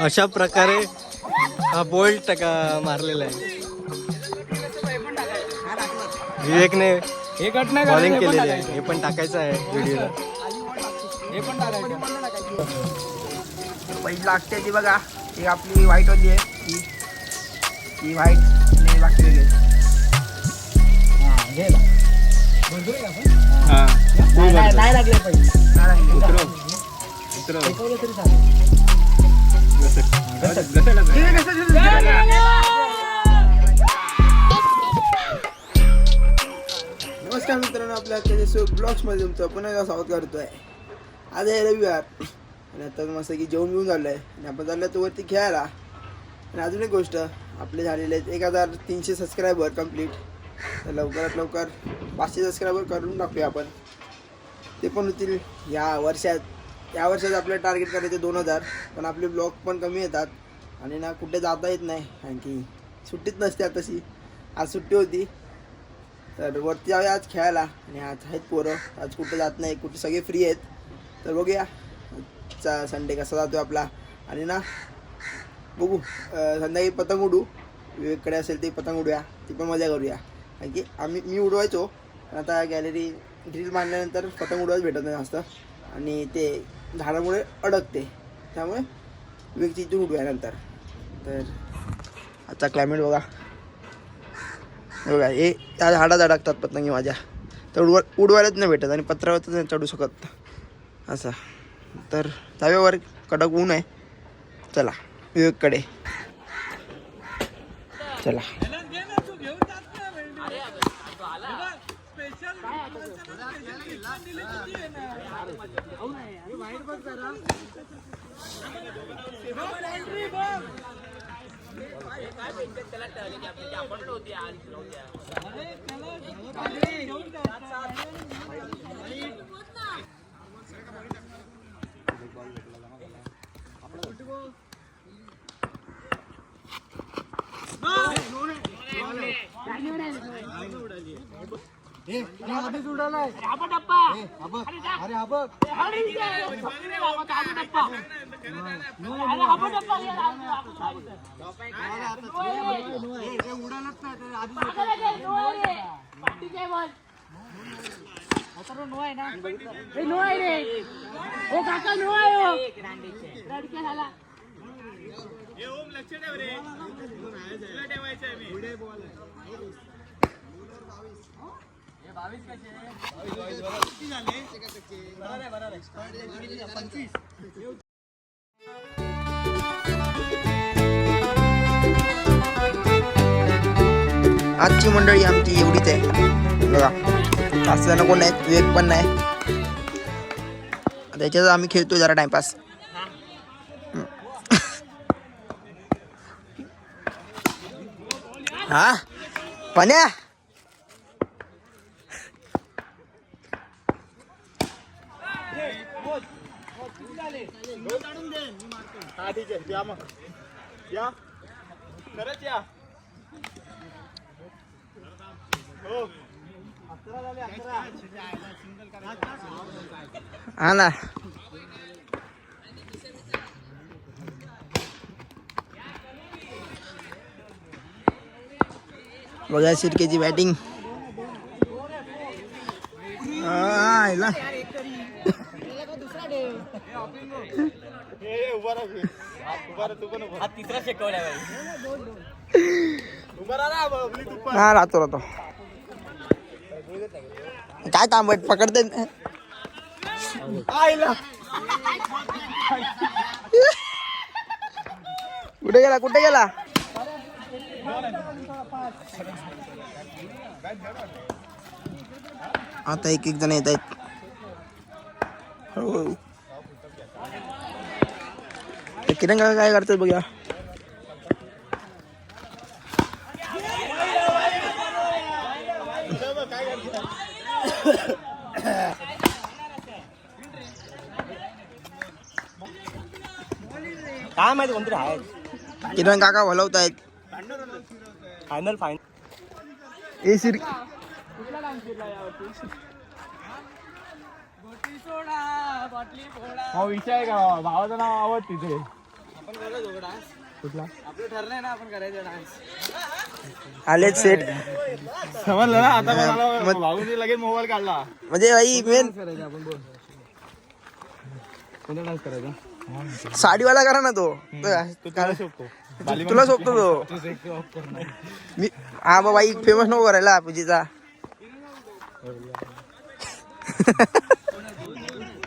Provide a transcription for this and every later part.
अशा प्रकारे हा बोल्ट मारलेला आहे. विवेकने हे कट नाही बॉलिंग करायचं, केलेली आहे. हे पण टाकायचं आहे व्हिडिओला. हे पण टाकायचं. पहिली लागते ती बघा, ही आपली व्हाईट होती आहे, ही व्हाईट आणि बाकी वेगळे. नाही लागले पाहिजे. नमस्कार मित्रांनो, आपल्या ब्लॉग्समध्ये तुमचं पुन्हा एकदा स्वागत करतोय. आज आहे रविवार आणि आता मस्त की जेवण घेऊन झालं आहे आणि आपण चाललो तो वरती खेळायला. आणि अजून एक गोष्ट, आपले झालेले आहेत 1300 सबस्क्रायबर कंप्लीट. तर लवकरात लवकर 500 सबस्क्रायबर करून टाकूया आपण. ते पण होतील या वर्षात. आपलं टार्गेट करायचं 2000. पण आपले ब्लॉग पण कमी येतात आणि ना कुठे जाता येत नाही, आणखी सुट्टीच नसते. तशी आज सुट्टी होती तर वरती जाऊया आज खेळायला. आणि आज आहेत पोरं, आज कुठे जात नाही, कुठे सगळे फ्री आहेत. तर बघूया संडे कसा जातो आपला. आणि ना बघू संध्याकाळी पतंग उडू. वेगकडे असेल ते पतंग उडूया, ती पण मजा करूया. कारण की मी उडवायचो, पण आता गॅलरी ड्रिल मांडल्यानंतर पतंग उडवायच भेटत नाही जास्त आणि ते झाडामुळे अडकते, त्यामुळे वेगची इथून उडूया नंतर. तर आजचा क्लायमेट बघा, बघा हे त्या झाडात अडकतात पतंगी माझ्या, तर उडवायलाच नाही भेटत आणि पत्रावरच नाही चढू शकत असं. तर जाव्यावर कडक ऊन आहे. चला विवेककडे चला. आजची मंडळी आमची एवढीच आहे बघा. जास्त जण कोण नाहीत, विवेक पण नाही. त्याच्यात आम्ही खेळतो जरा टाइमपास. हा पाण्या ठीक आहे, या मग या खरंच या. हा ना, बघा शिर्केची बॅटिंग. हा राहतो काय तांबट पकडते. कुठे गेला आता एक जण येत आहेत. हो किरण काय करतोय बघा. काय माहिती कोणतरी आहे. किरण काका भलवत आहेत. फायनल ए सिर हा विषय आहे का भावाचं नाव आवड तिथे कुठला आलेच सेट समजलं ना आता मला भाऊनी लगेच मोबाईल काढला. म्हणजे भाई मेन साडीवाला करा ना तो तुला सोपतो तो मी हा बाबा एक फेमस नको करायला पूजेचा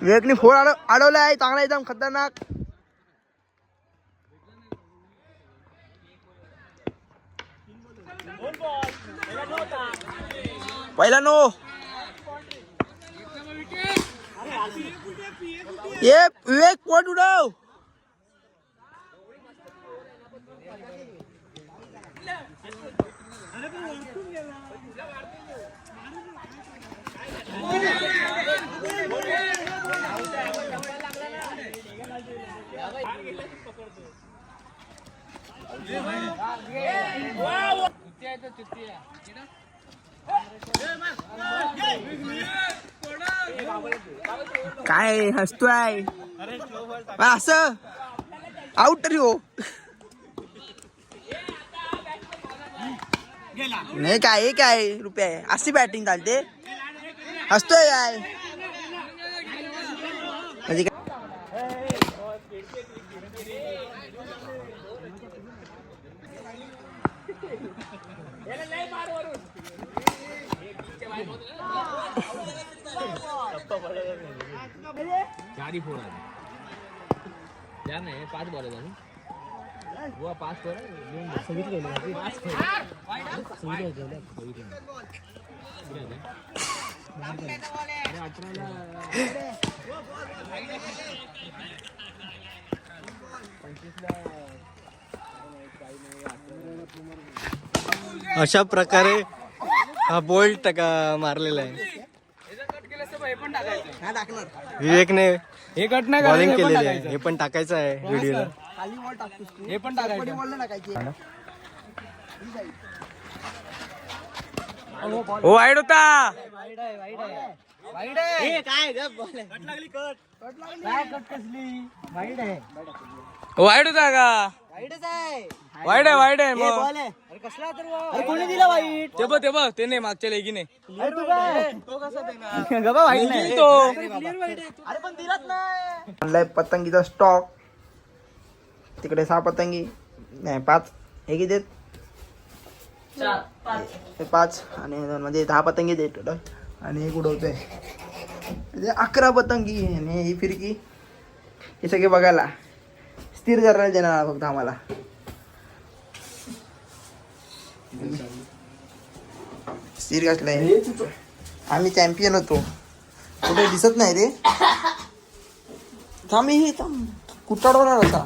विवेकनी फोन अडवलाय चांगला एकदम खतरनाक. पहिला नो ये विवेक पोट उडव. काय हसतोय असं आउट तरी हो नाही काय काय रुपये अशी बॅटिंग चालते हसतोय काय म्हणजे चारी फोर नाही 5 बॉल गोवा 5 फोर अशा प्रकारे हा बोल्ट मारलेला आहे. विवेकने हे कट नाही बॉलिंग केलेली आहे. हे पण टाकायचं आहे व्हिडिओला. हे पण टाकायचं. हो वाईड होता. वाईड होता का वाईड आहे मग कोणी दिला वाईट ते बघ ते नाही मागच्या लेगीने आणलाय पतंगीचा स्टॉक. तिकडे 6 पतंगी नाही 5 हे किती 5 आणि म्हणजे 10 पतंगी देत टोटल आणि एक उडवतोय म्हणजे 11 पतंगी आणि ही फिरकी हे सगळे बघायला स्थिर करायला देणार फक्त आम्हाला. स्थिर कसलाय आम्ही चॅम्पियन होतो कुठे दिसत नाही रे थांब हे थांब कुठं होता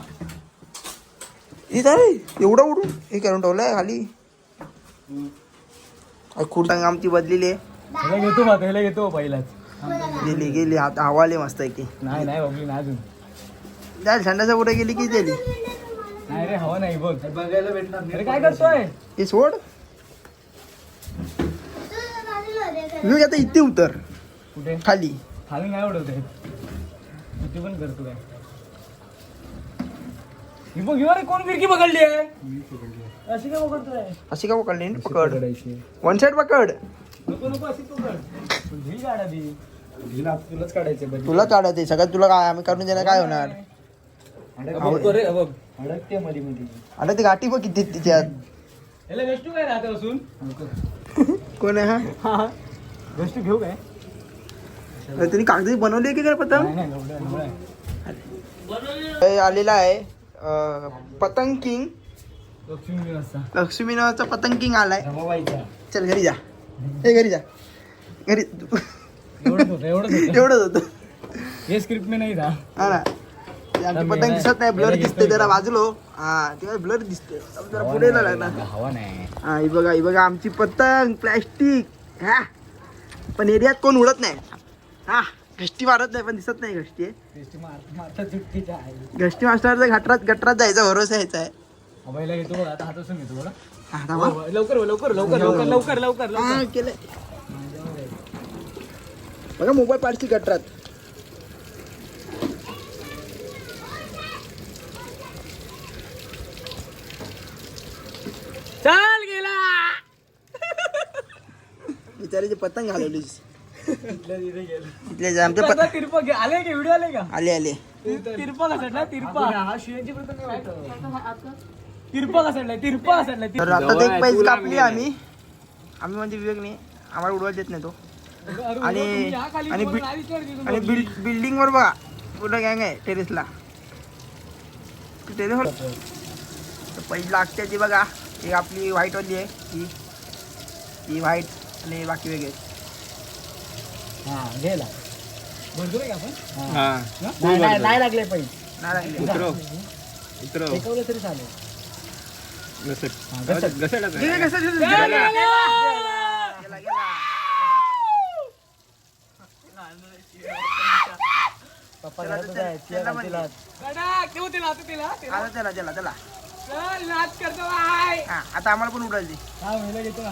रे एवढं उडून हे करून ठेवलंय खाली. खुटांग आमची बदलेली आहे घेतो पहिलाच गेली आता हवाले मस्त आहे की नाही बघली ना अजून जाईल संडासा पुढे गेली की गेली नाही रे हवा नाही बघ बघायला भेटणार काय करतोय हे सोड मी आता इथे उतर कुठे खाली खाली नाही उडवत किती पण करतो काय ही बघ रे कोण फिरकी पकडली आहे अशी काय पकडतोय अशी का पकडली पकड 1 साइड पकड नको अशी पकड ही गाडा दी तुलाच काढायचं तुला काढते सगळ्यात तुला काय आम्ही काढून देणार काय होणार अडकते मध्ये आता ती गाठी बघ किती तिच्यात याला वेस्टू काय राहते असून कोण आहे हा वेस्टू घेऊ काय तुम्ही कागदी बनवली आहे की काय पतंग आलेला आहे पतंग किंग लक्ष्मी नावाचा पतंग किंग आलाय. चल घरी जा हे घरी जा घरी एवढंच होतं हे स्क्रिप्ट में नाही था हा ना आमची पतंग दिसत नाही ब्लर दिसते जरा बाजूलो हा तेव्हा ब्लर दिसते जरा पुढे लागणार हवा नाही हा ही बघा आमची पतंग प्लॅस्टिक हा पण एरियात कोण उडत नाही हा घष्टी मारत नाही पण दिसत नाही घष्टी घष्टी मारणार तर गटरात जायचा भरोसा यायचा आहे. घेतो बघ आता हातासून घेतो बघा लवकर हा केलंय बघा मोबाईल पाडची गटरात चाल गेला. बिचारीची पतंग घालवलीस. इथले जे आमचे तिरपा आले का व्हिडिओ आले का? आले आले. तिरपा कसडला तिरपा. हा शिवाजी तिरपा कसडलाय तिरपा कसडलाय. तर आता एक पैसे कापली आम्ही म्हणजे विवेकने आम्हाला उडवायला देत नाही तो. आणि बिल्डिंग वर बघा कुठं गँग आहे टेरेसला. टेरेसवर पैसे लागते ती बघा. एक आपली व्हाईट वाली आहे ही व्हाईट आणि बाकी वेगळे. हा गेला भरतो का आपण? नाही लागले पैसे. नाही लागले. फेकवलं तरी चालेल. गेला, गेला. पप्पा चला, घरातच आहे. चला म्हणे. तिला चला नाच करतो बाय. हा, आता आम्हाला पण उडायला दे. हा महिला घेतो ना.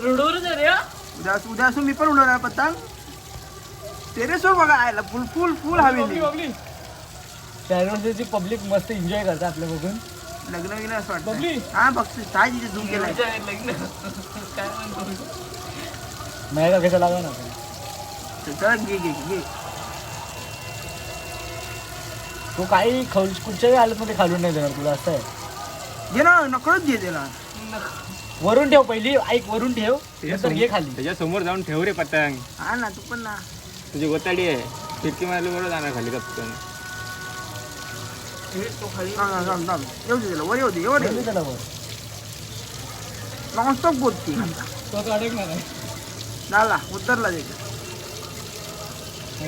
रुडूरच आहे रे. उद्या असून मी पण उडवणार पतंग. टेरेसवर बघा आयला फुल हवेली. त्यावेळेसची पब्लिक मस्त एन्जॉय करते आपल्या बघून. लग्न विग्न असं बबली. वाटतं. हा बघ काय तिथे झूम केलाय. नाही का कसं लावा ना आपण. चल घे. तू काही कुठच्याही हालतमध्ये खालून नाही देणार तुला असं आहे. घे ना नकळत घे त्याला. वरून ठेव पहिली ऐक वरून ठेव नंतर घे खाली. त्याच्या समोर जाऊन ठेव रे पतंग. हा ना तू पण ना. तुझी गोताडी आहे खिडकी मारली बरोबर जाणार खाली का पतंग. थांब. येऊ दे त्याला वर येऊ दे. ठेवली त्याला वर. नॉनस्टॉप बोलती. तो आता अडकणार आहे. झाला उतरला त्याच्या.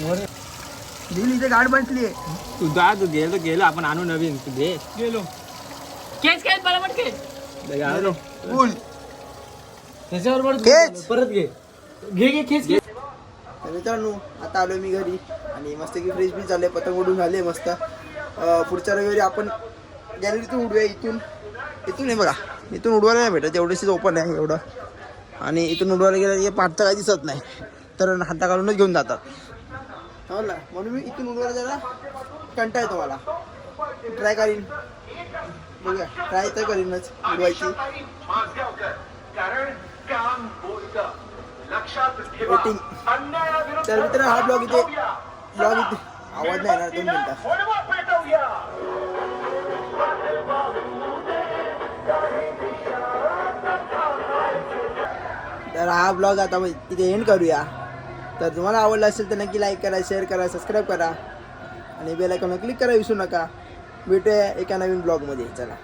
वर दिल्ली इथे गाड बसली. तू जा तू गेलो आपण आणू नवीन तू घे. गेलो. केस मला पण खेच. फुल त्याच्यावर खेच. परत घे खेच घे. तर मित्रांनो आता आलो मी घरी आणि मस्त की फ्रेश बी झाले. पतंग उडून झाले मस्त. पुढच्या रविवारी आपण गॅलरीतून उडूया. इथून हे बघा इथून उडवायला नाही भेटत. एवढीशीच ओपन आहे एवढं. आणि इथून उडवायला गेलं हे पाठचं काही दिसत नाही तर हाता घालूनच घेऊन जातात. समजला म्हणून मी इथून उडवायला जायला कंटाळा येतो मला. ट्राय करीन बघूया. ट्राय तर करीनच उडवायची. रेटिंग. तर मित्रांनो हा ब्लॉग इथे आवाज नाही येणार 2 मिनिटं. तर हा ब्लॉग आता इथे एंड करूया. तर तुम्हाला आवडला असेल तर नक्की लाईक करा, शेअर करा, सबस्क्राईब करा आणि बेल आयकॉनवर क्लिक करा विसरू नका. भेटूया एका नवीन ब्लॉगमध्ये. चला.